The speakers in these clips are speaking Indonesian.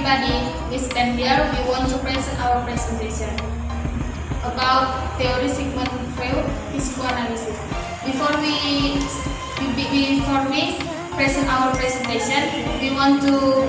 everybody, we stand here. We want to present our presentation about theory Sigmund Freud psychoanalysis. Before we present our presentation, we want to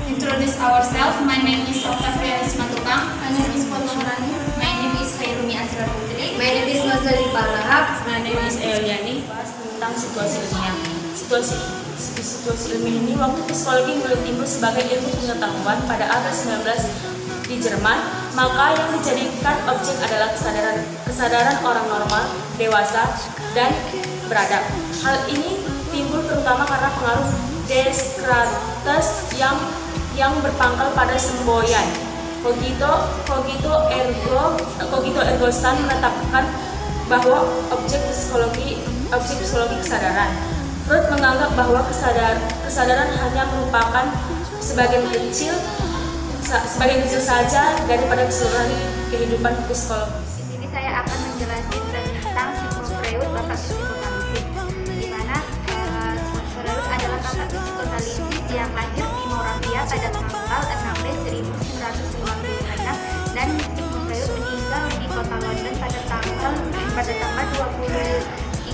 introduce ourselves. My name is Octavia Rismatukang. My name is Fatma Harani. My name is Khairumi Asrar Putri. My name is Nazali Palahap. My name is Eliani. Tentang situasi ilmiah. Situasi ilmiah ini waktu psikologi mulai timbul sebagai ilmu pengetahuan pada abad 19 di Jerman, maka yang dijadikan objek adalah kesadaran orang normal, dewasa, dan beradab. Hal ini timbul terutama karena pengaruh Descartes yang berpangkal pada semboyan. Cogito ergo sum menetapkan bahwa objek psikologi kesadaran. Freud menganggap bahwa kesadaran hanya merupakan sebagian kecil saja daripada keseluruhan kehidupan psikologis. Di sini saya akan menjelaskan tentang Sigmund Freud, bapak psikoanalisis, di mana Sigmund Freud adalah bapak psikoanalisis yang lahir di Moravia pada tanggal 6 Mei 1956 dan Sigmund Freud meninggal di kota London pada tanggal 23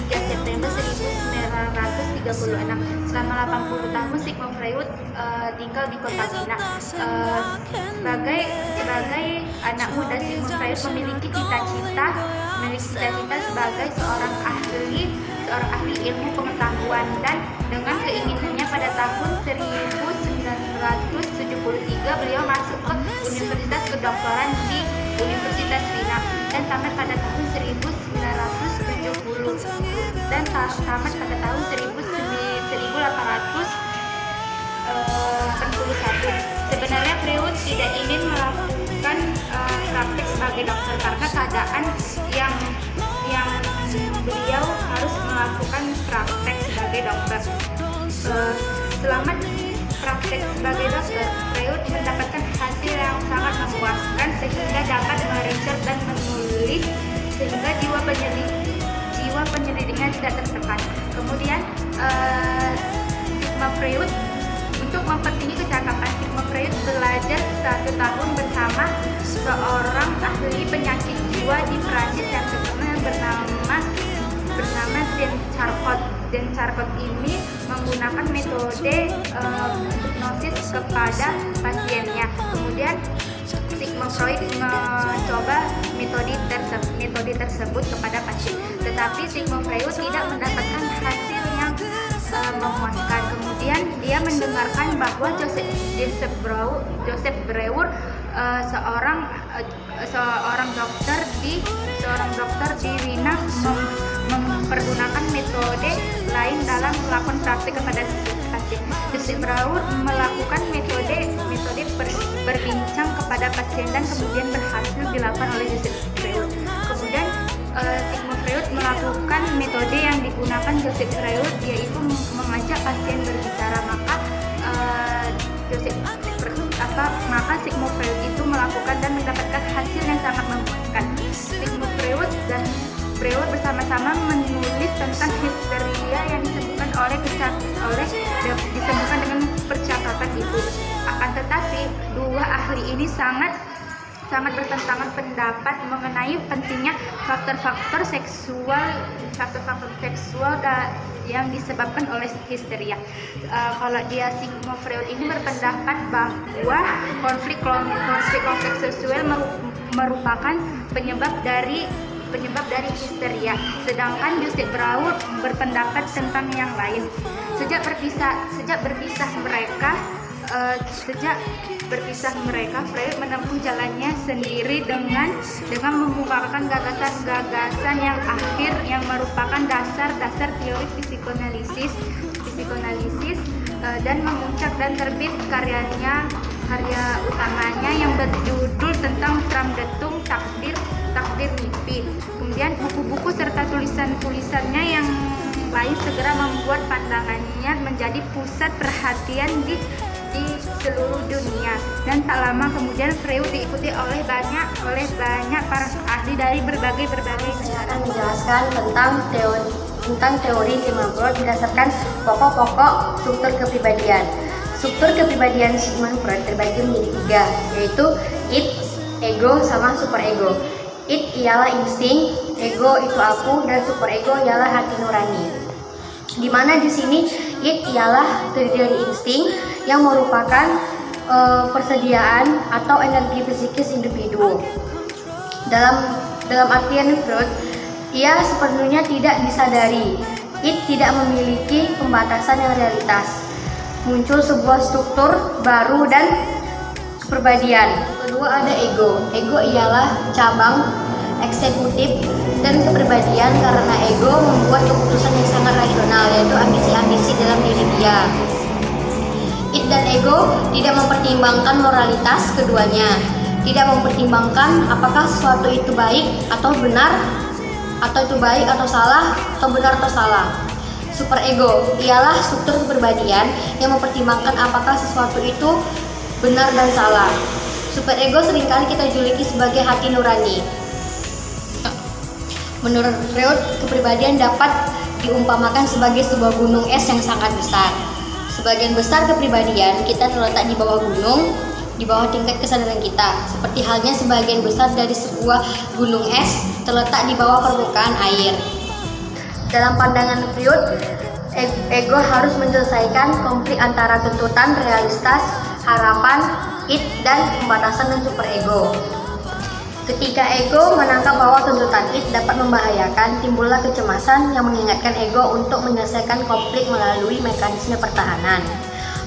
September 1936. Selama 80 tahun Sigmund Freud tinggal di kota Wina. Sebagai anak muda, Sigmund Freud memiliki cita-cita sebagai seorang ahli ilmu pengetahuan, dan dengan keinginannya pada tahun 1973 beliau masuk ke Universitas Kedokteran di Universitas Wina dan tamat pada tahun 1970 dan tamat pada tahun 1881. Sebenarnya Freud tidak ingin melakukan praktik sebagai dokter karena keadaan yang beliau harus melakukan praktek sebagai dokter. Selama praktek sebagai dokter, Freud mendapatkan hasil yang sangat memuaskan sehingga dapat meresearch dan menulis sehingga jiwa penyelidiknya tidak tertekan. Kemudian Sigmund Freud, untuk mempertinggi kecakapan, Sigmund Freud belajar 1 tahun bersama seorang ahli penyakit jiwa di Prancis yang terkenal bernama Jean Charcot ini menggunakan metode hipnosis kepada pasiennya. Kemudian Sigmund Freud mencoba metode tersebut kepada pasien, tetapi Sigmund Freud tidak mendapatkan hasil yang memuaskan. Kemudian dia mendengarkan bahwa Joseph Breuer, seorang dokter di Wina mempergunakan metode lain dalam melakukan praktik kepada pasien. Joseph Breuer melakukan metode berbincang kepada pasien dan kemudian berhasil dilakukan oleh Joseph Breuer. Kemudian Sigmund Freud melakukan metode yang digunakan Joseph Breuer, yaitu mengajak pasien berbicara. Maka Sigmund Freud itu melakukan dan mendapatkan hasil yang sangat memuaskan. Sigmund Freud dan Breuer bersama-sama menulis tentang histeria yang disebutkan dengan percakapan itu. Akan tetapi dua ahli ini sangat bertentangan pendapat mengenai pentingnya faktor-faktor seksual yang disebabkan oleh histeria. Kalau dia Sigmund Freud ini berpendapat bahwa konflik seksual merupakan penyebab dari histeria, sedangkan Joseph Breuer berpendapat tentang yang lain. Sejak berpisah mereka, Freud menempuh jalannya sendiri dengan mengemukakan gagasan-gagasan yang merupakan dasar teori psikoanalisis dan memuncak dan terbit karya utamanya yang berjudul tentang Traumdeutung, takdir mimpi. Kemudian buku-buku serta tulisan-tulisannya yang lain segera membuat pandangannya menjadi pusat perhatian di seluruh dunia, dan tak lama kemudian Freud diikuti oleh banyak para ahli dari berbagai negara. Menjelaskan tentang teori Sigmund Freud berdasarkan pokok-pokok struktur kepribadian. struktur kepribadian Sigmund Freud terbagi menjadi 3, yaitu id, ego, sama superego. Id ialah insting, ego itu aku, dan superego ialah hati nurani. Di mana di sini id ialah terdiri dari insting yang merupakan persediaan atau energi psikis individu. Dalam artian Freud, ia sepenuhnya tidak disadari. Id tidak memiliki pembatasan yang realitas. Muncul sebuah struktur baru dan kepribadian. Kedua ada ego. Ego ialah cabang eksekutif dan kepribadian karena ego membuat keputusan yang sangat rasional, yaitu ambisi-ambisi dalam diri dia. Id dan ego tidak mempertimbangkan moralitas keduanya, tidak mempertimbangkan apakah sesuatu itu baik atau benar, atau itu baik atau salah, atau benar atau salah. Superego ialah struktur kepribadian yang mempertimbangkan apakah sesuatu itu benar dan salah. Superego seringkali kita juluki sebagai hati nurani. Menurut Freud, kepribadian dapat diumpamakan sebagai sebuah gunung es yang sangat besar. Sebagian besar kepribadian kita terletak di bawah gunung, di bawah tingkat kesadaran kita. Seperti halnya sebagian besar dari sebuah gunung es terletak di bawah permukaan air. Dalam pandangan Freud, ego harus menyelesaikan konflik antara tuntutan, realitas, harapan, id, dan pembatasan dan superego. Ketika ego menangkap bahwa tuntutan id dapat membahayakan, timbullah kecemasan yang mengingatkan ego untuk menyelesaikan konflik melalui mekanisme pertahanan.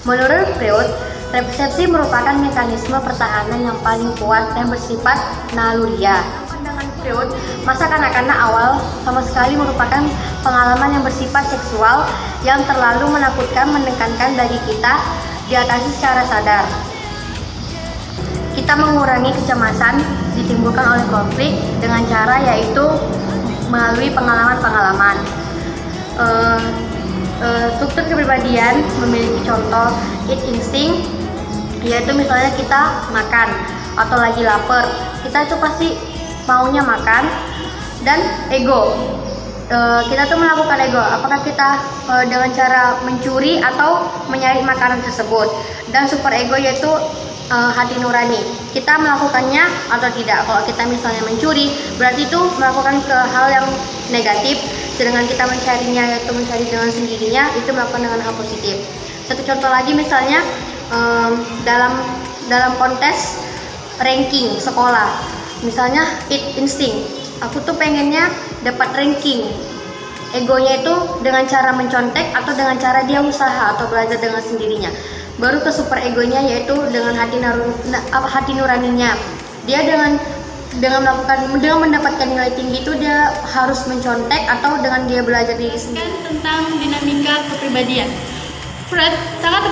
Menurut Freud, resepsi merupakan mekanisme pertahanan yang paling kuat dan bersifat naluriah. Pandangan Freud, masa kanak-kanak awal sama sekali merupakan pengalaman yang bersifat seksual yang terlalu menakutkan, menekankan bagi kita diatasi secara sadar. Kita mengurangi kecemasan ditimbulkan oleh konflik dengan cara yaitu melalui pengalaman-pengalaman. Struktur kepribadian memiliki contoh id insting, yaitu misalnya kita makan atau lagi lapar, kita itu pasti maunya makan. Dan ego, kita tuh melakukan ego, apakah kita dengan cara mencuri atau mencari makanan tersebut. Dan superego yaitu hati nurani, kita melakukannya atau tidak. Kalau kita misalnya mencuri, berarti itu melakukan ke hal yang negatif, sedangkan kita mencarinya yaitu mencari dengan sendirinya, itu melakukan dengan hal positif. Satu contoh lagi misalnya dalam kontes ranking sekolah, misalnya id insting, aku tuh pengennya dapat ranking. Egonya itu dengan cara mencontek atau dengan cara dia usaha atau belajar dengan sendirinya. Baru ke superegonya yaitu dengan hati nuraninya. Dia dengan mendapatkan nilai tinggi itu dia harus mencontek atau dengan dia belajar diri sendiri. Tentang dinamika kepribadian, Freud sangat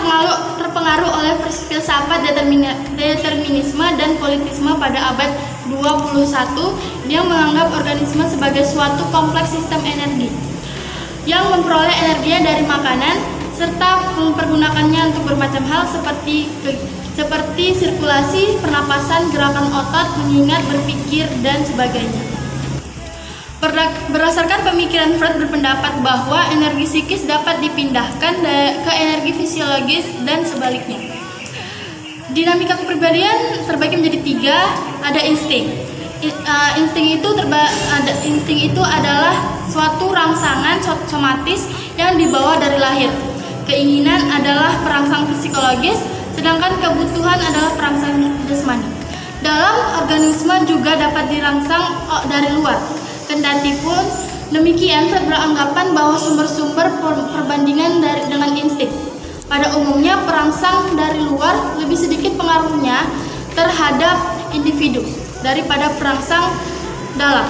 terpengaruh oleh filsafat determinisme dan politisme pada abad 21 yang menganggap organisme sebagai suatu kompleks sistem energi yang memperoleh energinya dari makanan serta mempergunakannya untuk bermacam hal seperti sirkulasi, pernapasan, gerakan otot, mengingat, berpikir, dan sebagainya. Berdasarkan pemikiran Freud berpendapat bahwa energi psikis dapat dipindahkan ke energi fisiologis dan sebaliknya. Dinamika kepribadian terbagi menjadi 3, ada insting. Insting itu adalah suatu rangsangan somatis yang dibawa dari lahir. Keinginan adalah perangsang psikologis, sedangkan kebutuhan adalah perangsang jasmani. Dalam organisme juga dapat dirangsang dari luar. Kendati pun demikian, Freud beranggapan bahwa sumber-sumber perbandingan dengan insting. Pada umumnya, perangsang dari luar lebih sedikit pengaruhnya terhadap individu daripada perangsang dalam.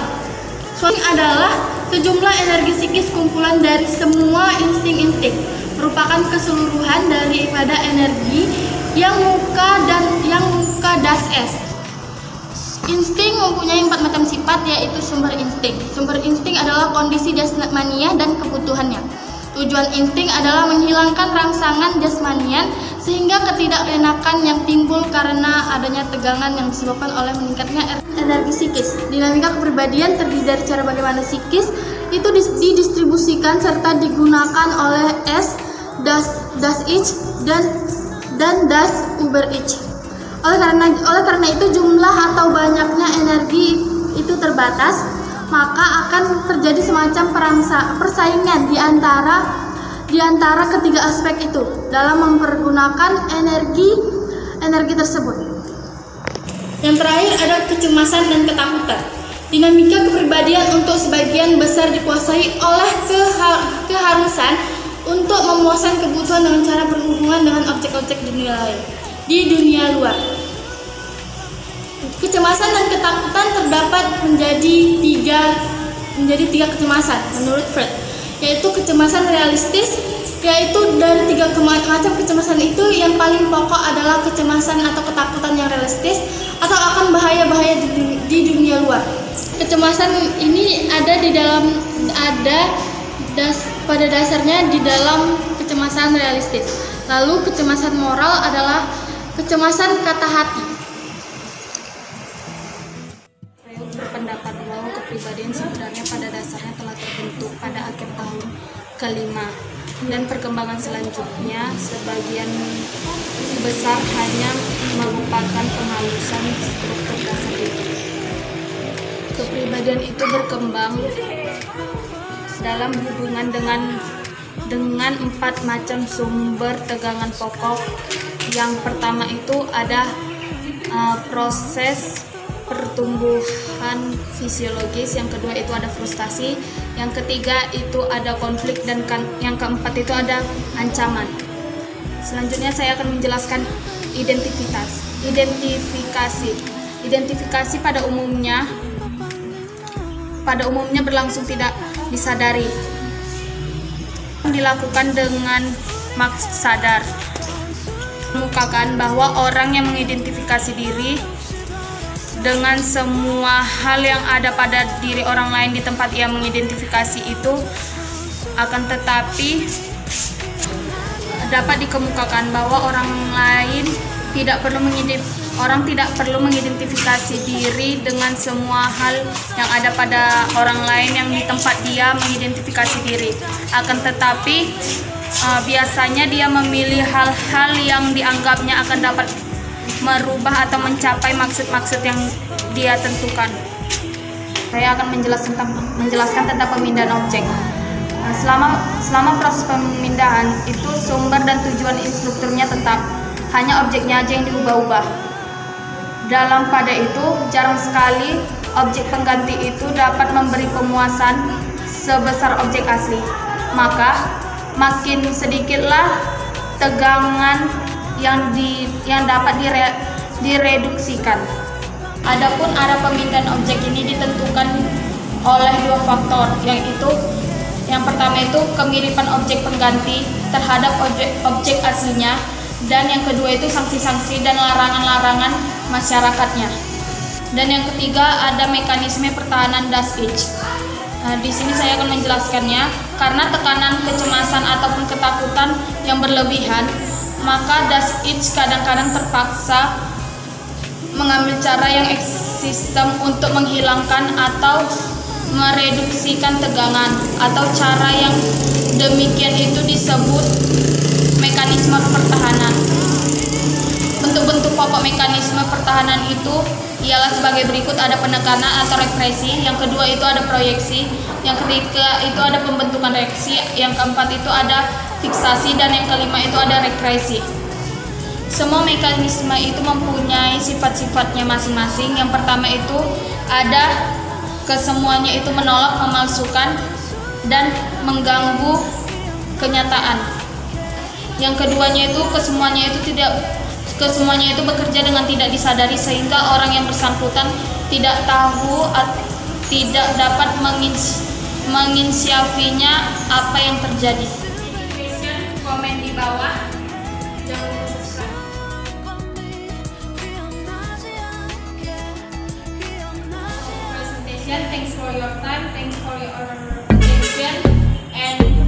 Insting adalah sejumlah energi psikis kumpulan dari semua insting-insting, merupakan keseluruhan daripada energi yang muka das es. Insting mempunyai 4 macam sifat, yaitu sumber insting. Sumber insting adalah kondisi jasmania dan kebutuhannya. Tujuan insting adalah menghilangkan rangsangan jasmanian sehingga ketidakenakan yang timbul karena adanya tegangan yang disebabkan oleh meningkatnya energi psikis. Dinamika kepribadian terdiri dari cara bagaimana psikis itu didistribusikan serta digunakan oleh das ich dan dan das Überich. Oleh karena itu jumlah atau banyaknya energi itu terbatas, maka akan terjadi semacam persaingan di antara ketiga aspek itu dalam mempergunakan energi tersebut. Yang terakhir ada kecemasan dan ketakutan. Dinamika kepribadian untuk sebagian besar dikuasai oleh keharusan untuk memuaskan kebutuhan dengan cara berhubungan dengan objek-objek di dunia luar. Kecemasan dan ketakutan terdapat menjadi tiga kecemasan menurut Freud, yaitu kecemasan realistis, yaitu dari tiga macam kecemasan itu yang paling pokok adalah kecemasan atau ketakutan yang realistis atau akan bahaya-bahaya di dunia luar. Kecemasan ini pada dasarnya di dalam kecemasan realistis. Lalu kecemasan moral adalah kecemasan kata hati. Saya berpendapat bahwa kepribadian sebenarnya pada dasarnya telah terbentuk pada akhir tahun kelima, dan perkembangan selanjutnya sebagian besar hanya merupakan penghalusan struktur dasar itu. Kepribadian itu berkembang dalam hubungan dengan 4 macam sumber tegangan pokok. Yang pertama itu ada proses pertumbuhan fisiologis, yang kedua itu ada frustasi, yang ketiga itu ada konflik, dan yang keempat itu ada ancaman. Selanjutnya saya akan menjelaskan identifikasi pada umumnya berlangsung tidak disadari, dilakukan dengan maksud sadar, mengemukakan bahwa orang yang mengidentifikasi diri dengan semua hal yang ada pada diri orang lain di tempat ia mengidentifikasi itu, akan tetapi dapat dikemukakan bahwa orang tidak perlu mengidentifikasi diri dengan semua hal yang ada pada orang lain yang di tempat dia mengidentifikasi diri. Akan tetapi biasanya dia memilih hal-hal yang dianggapnya akan dapat merubah atau mencapai maksud-maksud yang dia tentukan. Saya akan menjelaskan tentang pemindahan objek. Selama proses pemindahan itu sumber dan tujuan instrukturnya tetap, hanya objeknya aja yang diubah-ubah. Dalam pada itu, jarang sekali objek pengganti itu dapat memberi pemuasan sebesar objek asli. Maka makin sedikitlah tegangan yang dapat direduksikan. Adapun arah pemindahan objek ini ditentukan oleh 2 faktor, yang pertama itu kemiripan objek pengganti terhadap objek aslinya, dan yang kedua itu sanksi-sanksi dan larangan-larangan masyarakatnya. Dan yang ketiga ada mekanisme pertahanan Das Ich. Di sini saya akan menjelaskannya. Karena tekanan kecemasan ataupun ketakutan yang berlebihan, maka Das Ich kadang-kadang terpaksa mengambil cara yang eksistem untuk menghilangkan atau mereduksikan tegangan, atau cara yang demikian itu disebut mekanisme pertahanan. Bentuk-bentuk pokok mekanisme pertahanan itu ialah sebagai berikut: ada penekanan atau represi, yang kedua itu ada proyeksi, yang ketiga itu ada pembentukan reaksi, yang keempat itu ada fiksasi, dan yang kelima itu ada regresi. Semua mekanisme itu mempunyai sifat-sifatnya masing-masing. Yang pertama itu ada kesemuanya itu menolak, memalsukan, dan mengganggu kenyataan. Yang keduanya itu kesemuanya itu bekerja dengan tidak disadari, sehingga orang yang bersangkutan tidak tahu atau tidak dapat menginsiafinya apa yang terjadi. Komen di bawah. Jangan lupa subscribe. Presentation. Thanks for your time. Thanks for your attention. And